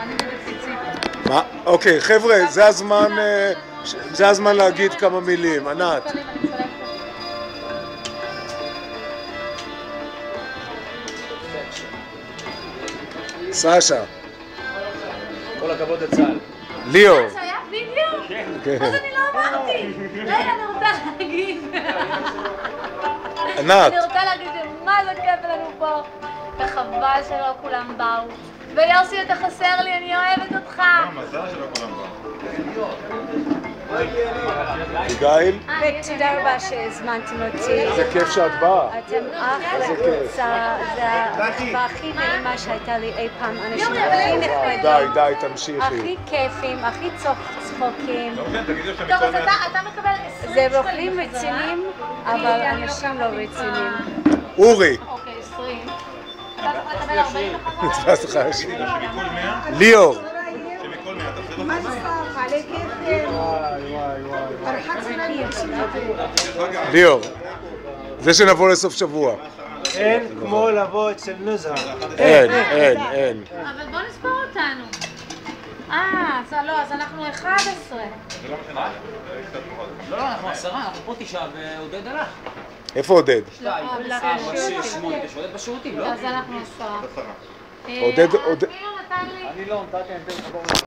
אני בדפיציט. מה? אוקיי, חבר'ה, זה הזמן להגיד כמה מילים. ענת. סשה. כל הכבוד לצה"ל. ליאור. שהיה וידאו? אז אני לא אמרתי. רגע, אני רוצה להגיד. ענת. אני רוצה להגיד מה זה כיף לנו פה. וחבל שלא כולם באו. ויוסי, אתה חסר לי, אני אוהבת אותך. מזל שלא כולם באו. יגאל. ותודה רבה שהזמנתם אותי. איזה כיף שאת באה. אתם אחלה קבוצה, זה האחווה הכי נעימה שהייתה לי אי פעם. אנשים הכי נחמדים. די, תמשיכי. הכי כיפים, הכי צוחקים. טוב, אז אתה מקבל 20 זה רוכלים רציניים, אבל אנשים לא רציניים. אורי. אוקיי, 20. אתה מקבל 40 בחזרה? נתפס לך השני. שמכל 100, ליאור. שמכל 100 תחזיר בחזרה. ליאור. זה שנבוא לסוף שבוע. אין כמו לבוא אצל נוזהר. אין. אבל בוא נספור אותנו. אז אנחנו 11. לא, אנחנו 10, אנחנו פה 9 ועודד הלך. איפה עודד? 2, 4, 6, 8, יש עודד בשירותים, לא? אז אנחנו 10. עודד... כאילו נתן לי... אני לא, נתתי, אני אתן לך